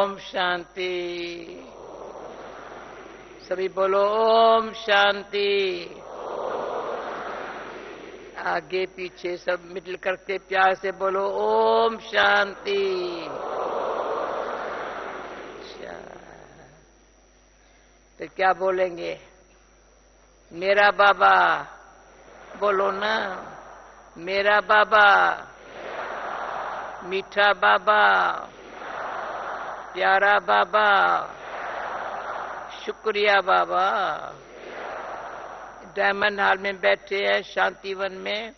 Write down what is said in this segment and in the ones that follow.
ओम शांति। सभी बोलो ओम शांति। आगे पीछे सब मिल करके प्यार से बोलो ओम शांति। तो क्या बोलेंगे? मेरा बाबा बोलो ना। मेरा बाबा, मीठा बाबा, प्यारा बाबा, शुक्रिया बाबा। डायमंड हॉल में बैठे हैं, शांतिवन में।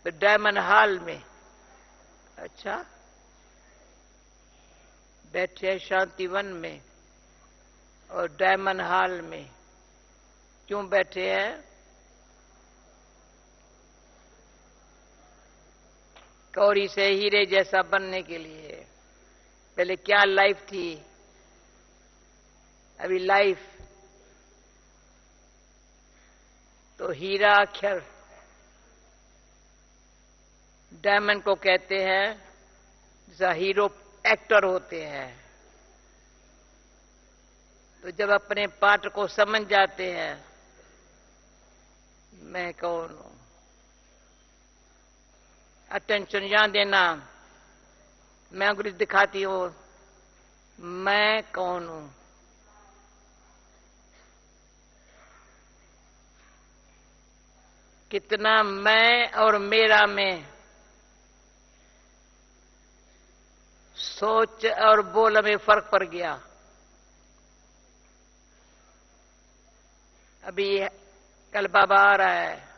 तो डायमंड हॉल में, अच्छा, बैठे हैं शांतिवन में और डायमंड हॉल में क्यों बैठे हैं? कौड़ी से हीरे जैसा बनने के लिए। पहले क्या लाइफ थी, अभी लाइफ तो हीरा अक्षर डायमंड को कहते हैं, जैसा हीरो एक्टर होते हैं। तो जब अपने पार्ट को समझ जाते हैं, मैं कौन हूं, अटेंशन यहां देना। मैं उंगली दिखाती हूं, मैं कौन हूं। कितना मैं और मेरा में सोच और बोल में फर्क पड़ गया। अभी कल बाबा आ रहा है,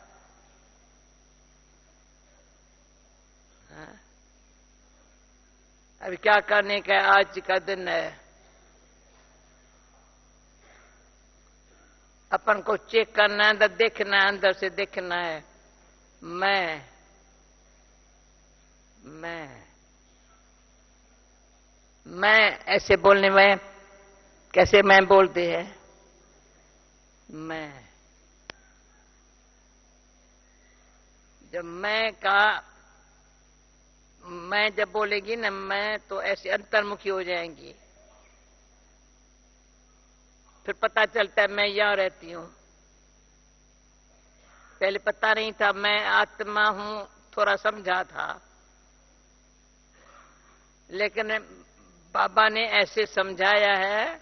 अभी क्या करने का आज का दिन है। अपन को चेक करना है, अंदर देखना है, अंदर से देखना है। मैं ऐसे बोलने में कैसे मैं बोलते हैं? मैं जब मैं जब बोलेगी ना, मैं तो ऐसे अंतर्मुखी हो जाएंगी। फिर पता चलता है मैं यहां रहती हूं। पहले पता नहीं था मैं आत्मा हूं, थोड़ा समझा था, लेकिन बाबा ने ऐसे समझाया है,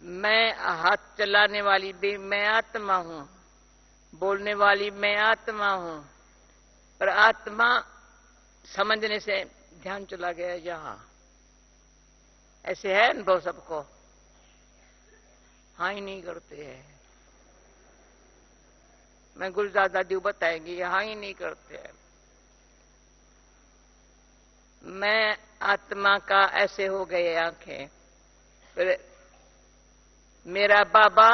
मैं हाथ चलाने वाली भी मैं आत्मा हूं, बोलने वाली मैं आत्मा हूं। पर आत्मा समझने से ध्यान चला गया यहां। ऐसे है अनुभव सबको? हाँ ही नहीं करते हैं। मैं गुलजार दादी बताएंगी, हाँ ही नहीं करते हैं। मैं आत्मा का ऐसे हो गए आंखें। फिर मेरा बाबा,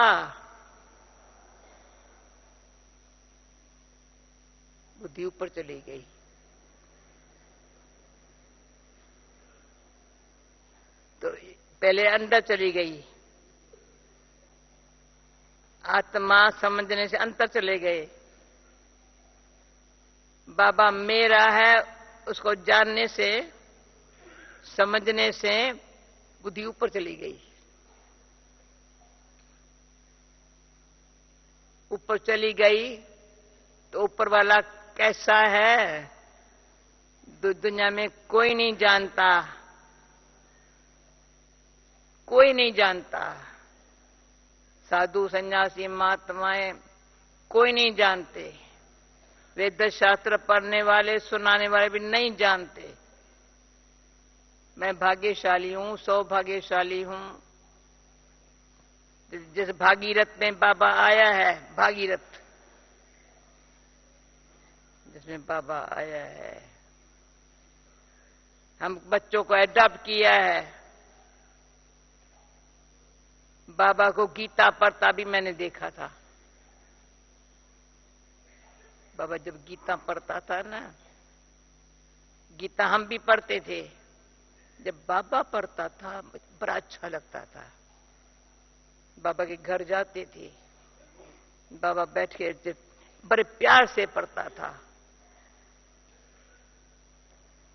बुद्धि ऊपर चली गई। तो पहले अंदर चली गई, आत्मा समझने से अंतर चले गए। बाबा मेरा है, उसको जानने से, समझने से बुद्धि ऊपर चली गई। ऊपर चली गई तो ऊपर वाला कैसा है दुनिया में कोई नहीं जानता, कोई नहीं जानता। साधु सन्यासी महात्माएं कोई नहीं जानते। वेद शास्त्र पढ़ने वाले सुनाने वाले भी नहीं जानते। मैं भाग्यशाली हूं, सौभाग्यशाली हूं। जिस भागीरथ में बाबा आया है, भागीरथ जिसमें बाबा आया है, हम बच्चों को एडॉप्ट किया है। बाबा को गीता पढ़ता भी मैंने देखा था। बाबा जब गीता पढ़ता था ना, गीता हम भी पढ़ते थे, जब बाबा पढ़ता था बड़ा अच्छा लगता था। बाबा के घर जाते थे, बाबा बैठ के बड़े प्यार से पढ़ता था।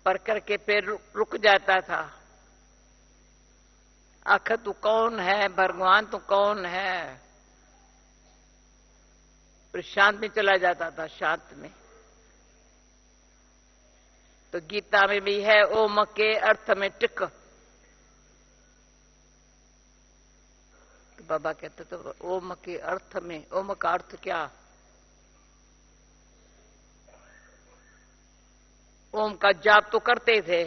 पढ़ करके फिर रुक जाता था। आखिर तू कौन है भगवान, तू कौन है। फिर शांत में चला जाता था, शांत में। तो गीता में भी है, ओम के अर्थ में टिक। तो बाबा कहते तो ओम के अर्थ में, ओम का अर्थ क्या? ओम का जाप तो करते थे।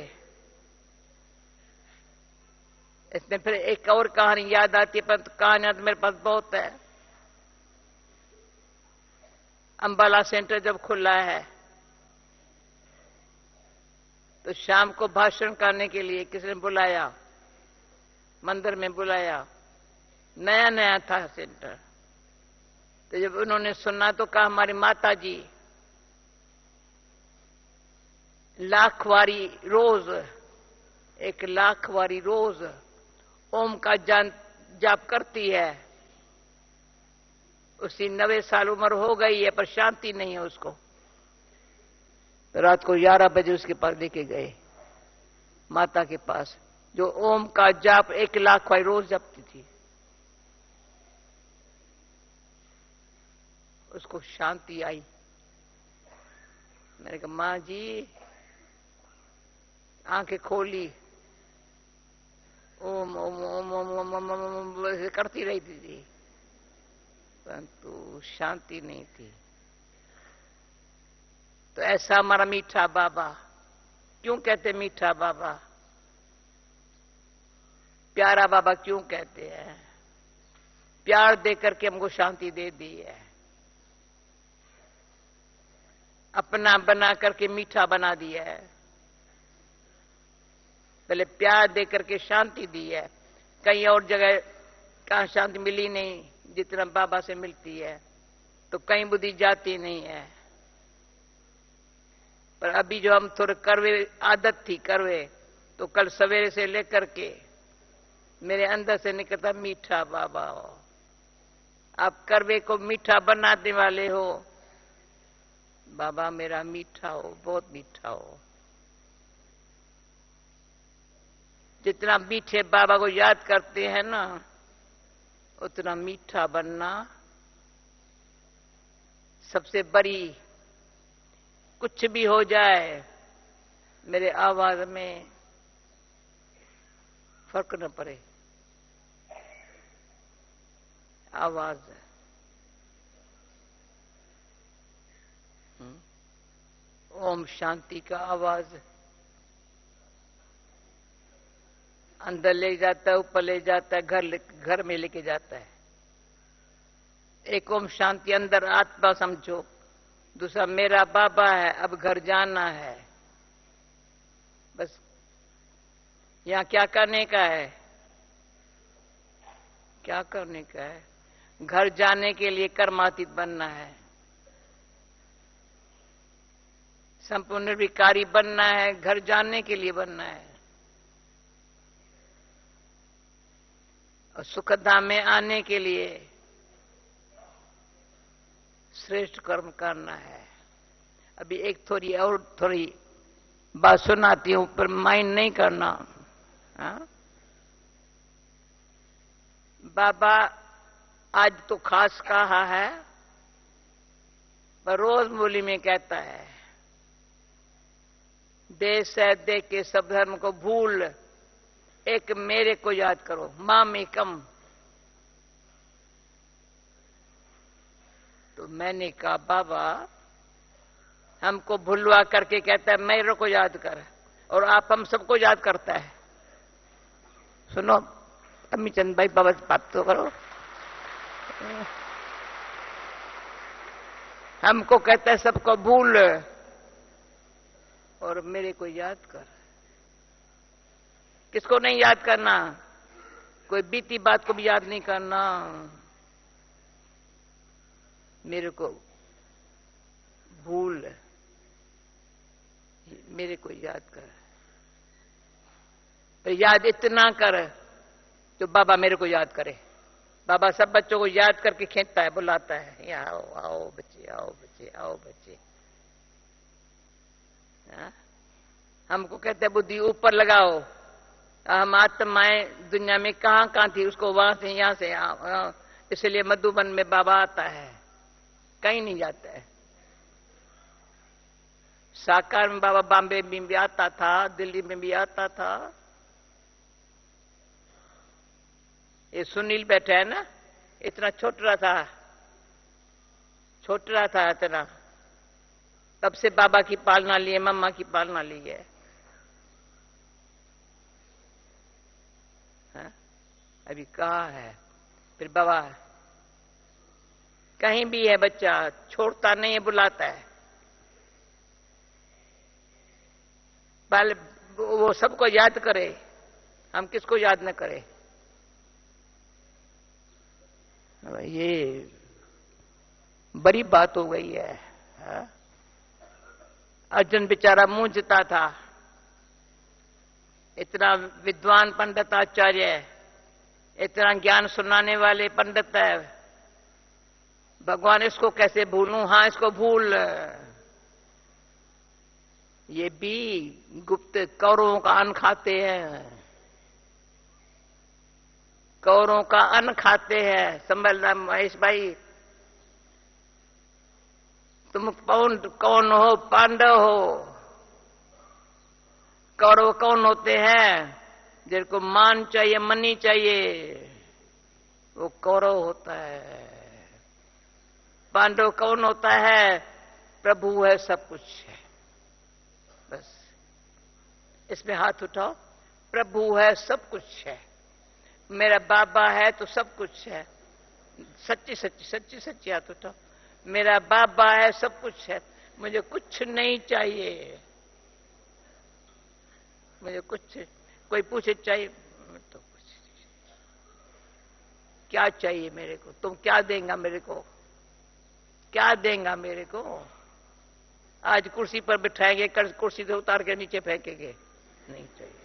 इसमें फिर एक और कहानी याद आती है, परंतु कहानियां तो मेरे पास बहुत है। अंबाला सेंटर जब खुला है तो शाम को भाषण करने के लिए किसी ने बुलाया, मंदिर में बुलाया। नया नया था सेंटर। तो जब उन्होंने सुना तो कहा, हमारी माता जी लाखवारी रोज, 1,00,000 रोज ओम का जाप करती है। उसी 90 साल उम्र हो गई है पर शांति नहीं है उसको। तो रात को 11 बजे उसके पास लेके गए, माता के पास, जो ओम का जाप 1,00,000 रोज जपती थी। उसको शांति आई। मैंने कहा, मां जी आंखें खोली, ओम ओम ओम ओम ओम ओम ओम ऐसे करती रहती थी, परंतु शांति नहीं थी। तो ऐसा हमारा मीठा बाबा। क्यों कहते मीठा बाबा? प्यारा बाबा क्यों कहते हैं? प्यार देकर के हमको शांति दे दी है। अपना बना करके मीठा बना दिया है। पहले प्यार देकर के शांति दी है। कहीं और जगह कहां शांति मिली नहीं जितना बाबा से मिलती है। तो कहीं बुद्धि जाती नहीं है। पर अभी जो हम थोड़े करवे, आदत थी करवे, तो कल सवेरे से लेकर के मेरे अंदर से निकलता मीठा बाबा हो। आप करवे को मीठा बनाने वाले हो। बाबा मेरा मीठा हो, बहुत मीठा हो। जितना मीठे बाबा को याद करते हैं ना, उतना मीठा बनना सबसे बड़ी। कुछ भी हो जाए, मेरे आवाज में फर्क न पड़े। आवाज ओम शांति का आवाज अंदर ले जाता है, ऊपर ले जाता है, घर में लेके जाता है। एक ओम शांति अंदर आत्मा समझो, दूसरा मेरा बाबा है, अब घर जाना है। बस यहां क्या करने का है? क्या करने का है? घर जाने के लिए कर्मातीत बनना है, संपूर्ण निर्विकारी बनना है, घर जाने के लिए बनना है और सुखधाम में आने के लिए श्रेष्ठ कर्म करना है। अभी एक थोड़ी बात सुनाती हूं, पर माइंड नहीं करना। हा? बाबा आज तो खास कहा है, पर रोज बोली में कहता है, देश है देख के सब धर्म को भूल, एक मेरे को याद करो, माम एकम। तो मैंने कहा, बाबा हमको भुलवा करके कहता है मेरे को याद कर, और आप हम सबको याद करता है। सुनो अम्मी चंद भाई, बाबा से बात तो करो। हमको कहता है सबको भूल और मेरे को याद कर। किसको नहीं याद करना? कोई बीती बात को भी याद नहीं करना, मेरे को भूल, मेरे को याद कर। तो याद इतना कर जो बाबा मेरे को याद करे। बाबा सब बच्चों को याद करके खींचता है, बुलाता है, यहाँ आओ आओ बच्चे, आओ बच्चे, आओ बच्चे। हमको कहते हैं बुद्धि ऊपर लगाओ, हम आत्माएं दुनिया में कहां कहां थी, उसको वहां से यहां से इसलिए मधुबन में बाबा आता है, कहीं नहीं जाता है। साकार में बाबा बॉम्बे में भी आता था, दिल्ली में भी आता था। ये सुनील बैठा है ना, इतना छोटा था इतना, तब से बाबा की पालना लिए, मम्मा की पालना ली है। अभी कहाँ है फिर बाबा? कहीं भी है बच्चा, छोड़ता नहीं है, बुलाता है। पहले वो सबको याद करे, हम किसको याद न करें? ये बड़ी बात हो गई है। अर्जुन बेचारा मूंझता था, इतना विद्वान पंडित आचार्य है, इतना ज्ञान सुनाने वाले पंडित है, भगवान इसको कैसे भूलूं? हाँ, इसको भूल। ये भी गुप्त कौरवों का अन्न खाते हैं, कौरवों का अन्न खाते हैं। संभलना महेश भाई, तुम कौन हो? पांडव हो। कौरव कौन होते हैं? जिनको मान चाहिए, मनी चाहिए, वो कौरव होता है। पांडव कौन होता है? प्रभु है, सब कुछ है। बस इसमें हाथ उठाओ, प्रभु है, सब कुछ है। मेरा बाबा है तो सब कुछ है। सच्ची सच्ची सच्ची सच्ची हाथ उठाओ, मेरा बाबा है, सब कुछ है, मुझे कुछ नहीं चाहिए। मुझे कुछ, कोई पूछे चाहिए तो कुछ, क्या चाहिए मेरे को? तुम क्या देंगे मेरे को? क्या देंगे मेरे को? आज कुर्सी पर बिठाएंगे, कल कुर्सी से उतार के नीचे फेंकेंगे, नहीं चाहिए।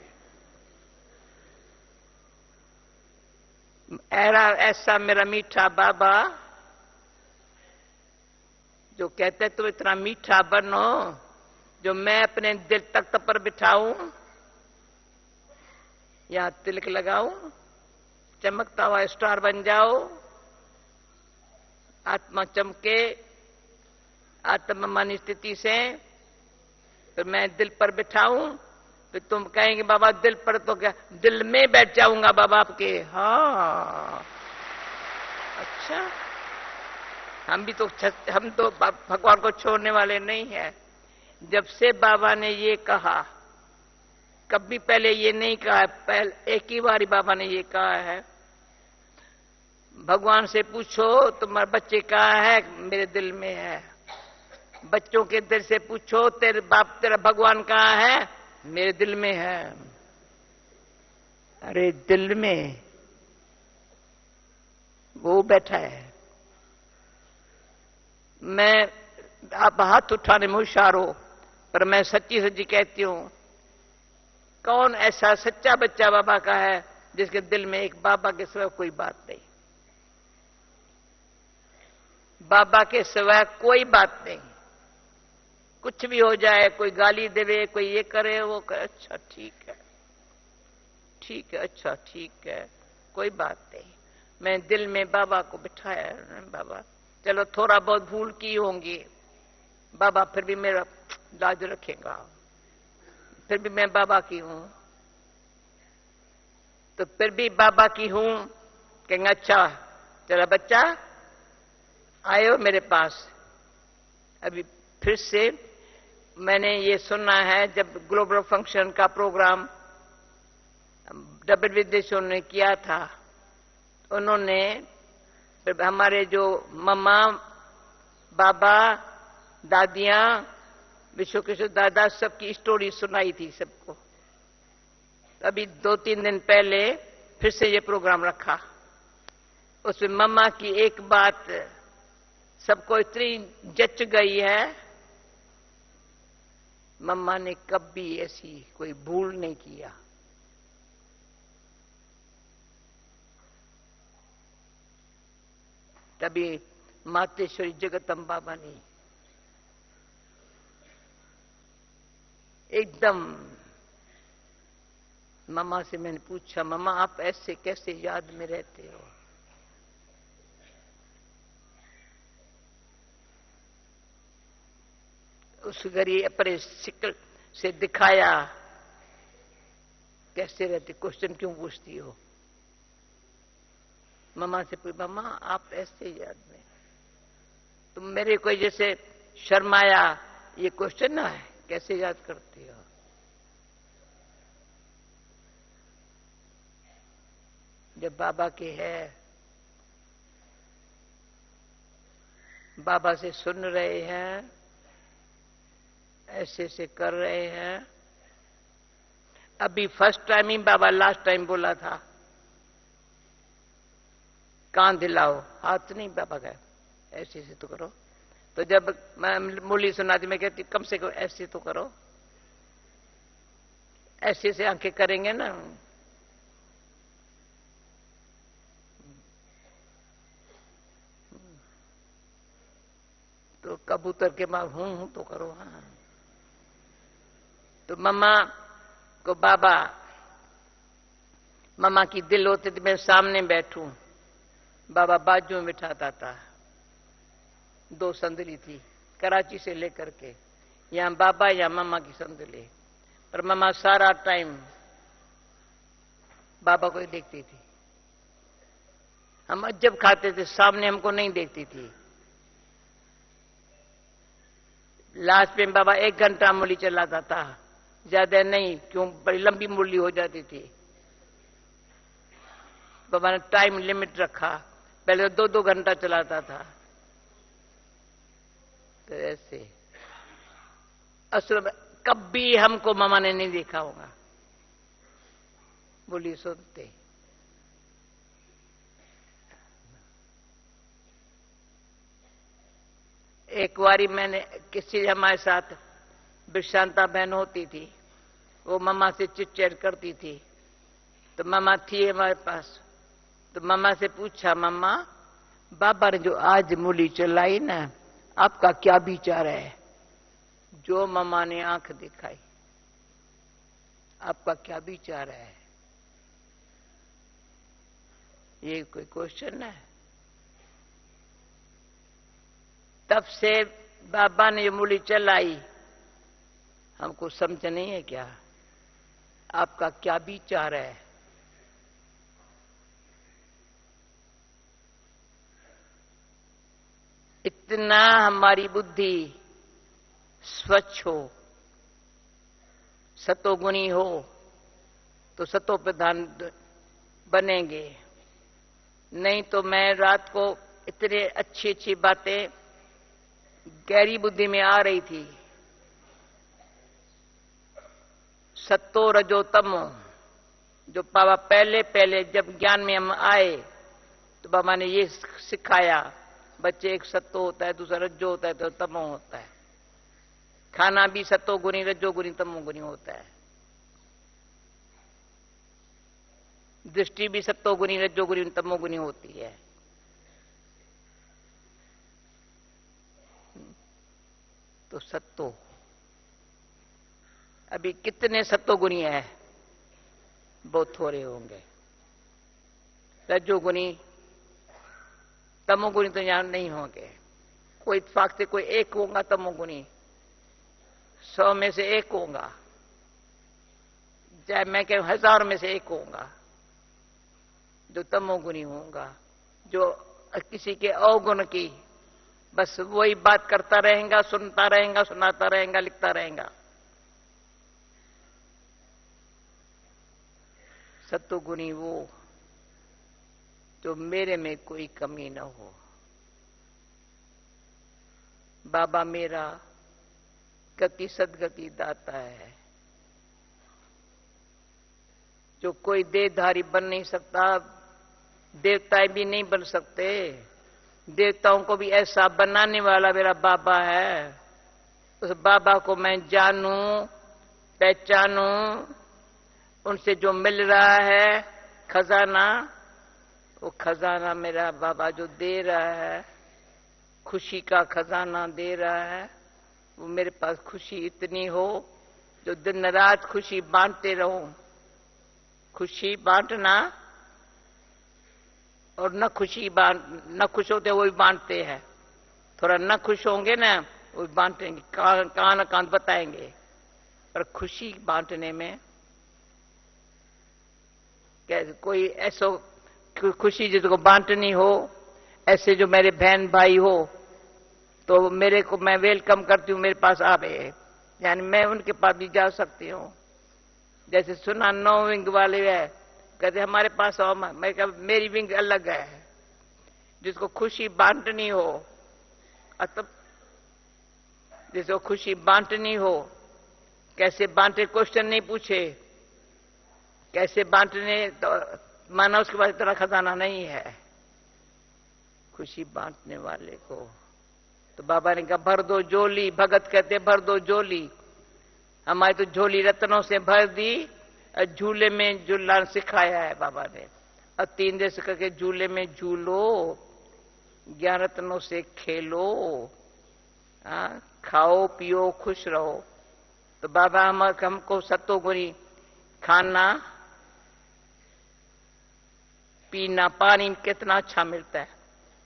ऐसा मेरा मीठा बाबा जो कहते तुम इतना मीठा बनो, जो मैं अपने दिल तख्त पर बिठाऊं, यहां तिलक लगाऊं, चमकता हुआ स्टार बन जाओ, आत्मा चमके, आत्ममान स्थिति से, तो मैं दिल पर बिठाऊं, तो तुम कहेंगे बाबा दिल पर तो क्या, दिल में बैठ जाऊंगा बाबा आपके। हाँ अच्छा, हम तो भगवान को छोड़ने वाले नहीं हैं। जब से बाबा ने ये कहा, कभी पहले ये नहीं कहा है, पहले एक ही बारी बाबा ने ये कहा है, भगवान से पूछो तुम्हारे बच्चे कहाँ है? मेरे दिल में है। बच्चों के दिल से पूछो तेरे बाप तेरा भगवान कहाँ है? मेरे दिल में है। अरे दिल में वो बैठा है। मैं, आप हाथ उठाने में होशियार हो, पर मैं सच्ची सच्ची कहती हूं, कौन ऐसा सच्चा बच्चा बाबा का है जिसके दिल में एक बाबा के सिवा कोई बात नहीं? बाबा के सिवा कोई बात नहीं। कुछ भी हो जाए, कोई गाली देवे, कोई ये करे, वो करे, अच्छा ठीक है, ठीक है, अच्छा ठीक है, कोई बात नहीं। मैं दिल में बाबा को बिठाया, बाबा चलो थोड़ा बहुत भूल की होंगी, बाबा फिर भी मेरा लाज रखेगा, फिर भी मैं बाबा की हूं, तो फिर भी बाबा की हूं। कहेंगे अच्छा चलो बच्चा आयो मेरे पास। अभी फिर से मैंने ये सुना है, जब ग्लोबल फंक्शन का प्रोग्राम डबल विदेशों ने किया था, उन्होंने हमारे जो मम्मा, बाबा, दादियां, विश्व किशोर दादा, सबकी स्टोरी सुनाई थी सबको। अभी 2-3 दिन पहले फिर से ये प्रोग्राम रखा। उसमें मम्मा की एक बात सबको इतनी जच गई है, मम्मा ने कभी ऐसी कोई भूल नहीं किया। तभी मातेश्वरी जगदम्बा बनी, एकदम मम्मा से मैंने पूछा, मम्मा आप ऐसे कैसे याद में रहते हो? उस घड़ी अपने शिकल से दिखाया कैसे रहते, क्वेश्चन क्यों पूछती हो? मम्मा से पूछ, मम्मा आप ऐसे याद में, तुम मेरे कोई जैसे शर्माया, ये क्वेश्चन ना है, कैसे याद करती हो? जब बाबा के है, बाबा से सुन रहे हैं, ऐसे से कर रहे हैं। अभी फर्स्ट टाइम ही बाबा लास्ट टाइम बोला था, कान दिलाओ, हाथ नहीं बाबा का, ऐसे से तो करो। तो जब मैं मुरली सुनाती, मैं कहती कम से कम ऐसे तो करो, ऐसे से आंखें करेंगे ना। तो कबूतर के मां हूं तो करो। हाँ, तो मम्मा को बाबा, मम्मा की दिल होती थी मैं सामने बैठूं, बाबा बाजू में बिठाता था। 2 संदली थी कराची से लेकर के, यहां बाबा या मम्मा की संदली, पर मम्मा सारा टाइम बाबा को ही देखती थी। हम जब खाते थे सामने हमको नहीं देखती थी। लास्ट में बाबा 1 घंटा मुरली चलाता था, ज्यादा नहीं, क्यों बड़ी लंबी मुरली हो जाती थी। बाबा ने टाइम लिमिट रखा, पहले 2-2 घंटा चलाता था। तो ऐसे असल में कभी हमको मामा ने नहीं देखा होगा बोली सुनते। एक बारी मैंने किसी हमारे साथ विशांता बहन होती थी, वो मम्मा से चिट-चैट करती थी, तो मम्मा थी हमारे पास, तो मम्मा से पूछा, मम्मा बाबा ने जो आज मुरली चलाई ना, आपका क्या विचार है? जो मम्मा ने आंख दिखाई, आपका क्या विचार है? ये कोई क्वेश्चन है? तब से बाबा ने ये मुरली चलाई, हमको समझ नहीं है क्या? आपका क्या विचार है? इतना हमारी बुद्धि स्वच्छ हो, सतोगुणी हो, तो सतो प्रधान बनेंगे। नहीं तो मैं रात को इतने अच्छी अच्छी बातें गहरी बुद्धि में आ रही थी। सत्तो रजो तमो, जो बाबा पहले पहले जब ज्ञान में हम आए तो बाबा ने ये सिखाया, बच्चे एक सत्तो होता है, दूसरा रज्जो होता है, तो तमो होता है। खाना भी सत्तो गुनी रज्जो गुनी तमो गुनी होता है। दृष्टि भी सत्तो गुनी रज्जो गुनी तमो गुनी होती है। तो सत्तो अभी कितने सत्तो गुनी है? बहुत थोड़े होंगे। रज्जोगुनी तमोगुनी तो यहां नहीं होंगे। कोई इत्तेफाक से कोई एक होगा तमोगुनी, 100 में से 1 होगा, चाहे मैं कहूं 1000 में से 1 होगा जो तमोगुनी होगा, जो किसी के अवगुण की बस वही बात करता रहेगा, सुनता रहेगा, सुनाता रहेगा, लिखता रहेगा। सत्वगुणी वो जो मेरे में कोई कमी न हो। बाबा मेरा गति सदगति दाता है, जो कोई देहधारी बन नहीं सकता, देवता भी नहीं बन सकते। देवताओं को भी ऐसा बनाने वाला मेरा बाबा है। उस बाबा को मैं जानूं, पहचानूं, उनसे जो मिल रहा है खजाना, वो खजाना मेरा बाबा जो दे रहा है, खुशी का खजाना दे रहा है, वो मेरे पास खुशी इतनी हो जो दिन रात खुशी बांटते रहूं। खुशी बांटना और न खुश होते वो भी बांटते हैं। थोड़ा न खुश होंगे ना वो भी बांटेंगे, कान कान बताएंगे। पर खुशी बांटने में कोई ऐसा खुशी जिसको बांटनी हो, ऐसे जो मेरे बहन भाई हो तो मेरे को मैं वेलकम करती हूँ, मेरे पास आवे, यानी मैं उनके पास भी जा सकती हूँ। जैसे सुना 9 विंग वाले है, कहते हमारे पास आओ। मैं कहा मेरी विंग अलग है। जिसको खुशी बांटनी हो, तब जिसको खुशी बांटनी हो, कैसे बांटे क्वेश्चन नहीं पूछे, कैसे बांटने तो माना उसके पास इतना खजाना नहीं है। खुशी बांटने वाले को तो बाबा ने कहा भर दो झोली। भगत कहते भर दो झोली। हमारी तो झोली रत्नों से भर दी, झूले में झूलना सिखाया है बाबा ने। और 3 दिन से करके झूले में झूलो, ज्ञान रत्नों से खेलो, खाओ पियो खुश रहो। तो बाबा हमको सत्तोगुणी खाना पीना, पानी कितना अच्छा मिलता है।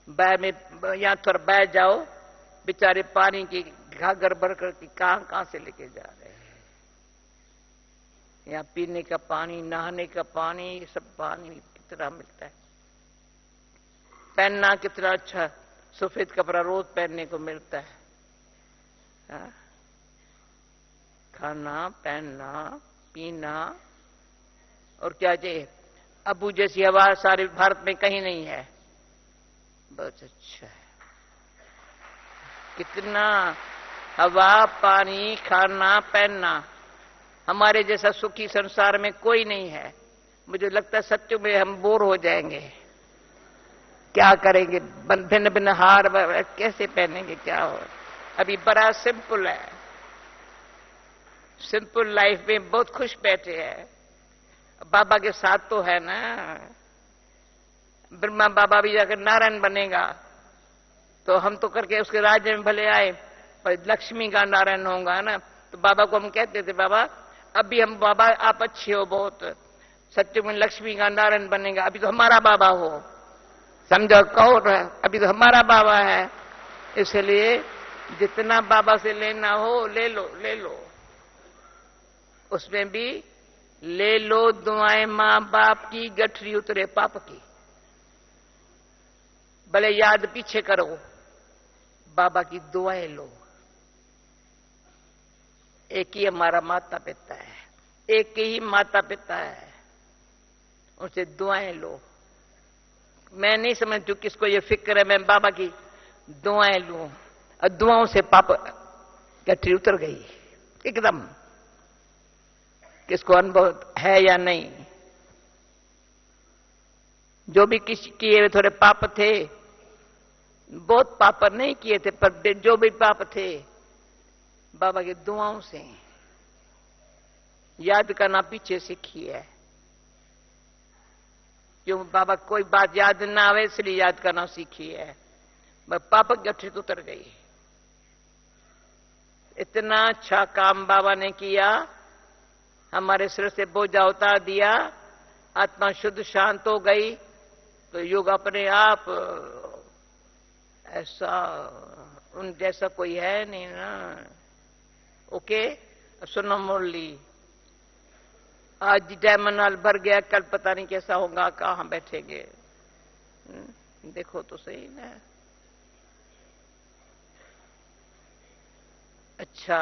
बैग में यहां थोड़ा बैठ जाओ, बेचारे पानी की घाघर भर कर कहां से लेके जा रहे हैं। यहाँ पीने का पानी, नहाने का पानी, सब पानी कितना मिलता है। पहनना कितना अच्छा, सफेद कपड़ा रोज पहनने को मिलता है। खाना पहनना पीना और क्या चाहिए। अबू जैसी हवा सारे भारत में कहीं नहीं है। बहुत अच्छा है। कितना हवा पानी खाना पहनना, हमारे जैसा सुखी संसार में कोई नहीं है। मुझे लगता है सत्य में हम बोर हो जाएंगे। क्या करेंगे, भिन्न भिन्न हार कैसे पहनेंगे, क्या हो। अभी बड़ा सिंपल है, सिंपल लाइफ में बहुत खुश बैठे हैं। बाबा के साथ तो है ना। ब्रह्मा बाबा भी जाकर नारायण बनेगा तो हम तो करके उसके राज्य में भले आए, पर लक्ष्मी का नारायण होगा ना। तो बाबा को हम कहते थे बाबा अभी हम, बाबा आप अच्छे हो बहुत, सत्य में लक्ष्मी का नारायण बनेगा, अभी तो हमारा बाबा हो। समझो कौन है, अभी तो हमारा बाबा है। इसलिए जितना बाबा से लेना हो ले लो, ले लो। उसमें भी ले लो दुआएं मां बाप की, गठरी उतरे पाप की। भले याद पीछे करो, बाबा की दुआएं लो। एक ही हमारा माता पिता है, एक ही माता पिता है, उनसे दुआएं लो। मैं नहीं समझती किसको ये फिक्र है मैं बाबा की दुआएं लूं, और दुआओं से पाप गठरी उतर गई एकदम। किसको अनुभव है या नहीं। जो भी किसी किए थोड़े पाप थे, बहुत पाप नहीं किए थे, पर जो भी पाप थे बाबा की दुआओं से याद करना पीछे सीखी है। क्यों बाबा कोई बात याद ना आवे इसलिए याद करना सीखी है। पाप गठरी उतर गई। इतना अच्छा काम बाबा ने किया, हमारे सिर से बोझा उतार दिया, आत्मा शुद्ध शांत हो गई। तो योग अपने आप ऐसा उन जैसा कोई है नहीं ना। ओके सुनो मुरली, आज डायमंड हॉल भर गया, कल पता नहीं कैसा होगा, कहां बैठेंगे। देखो तो सही ना। अच्छा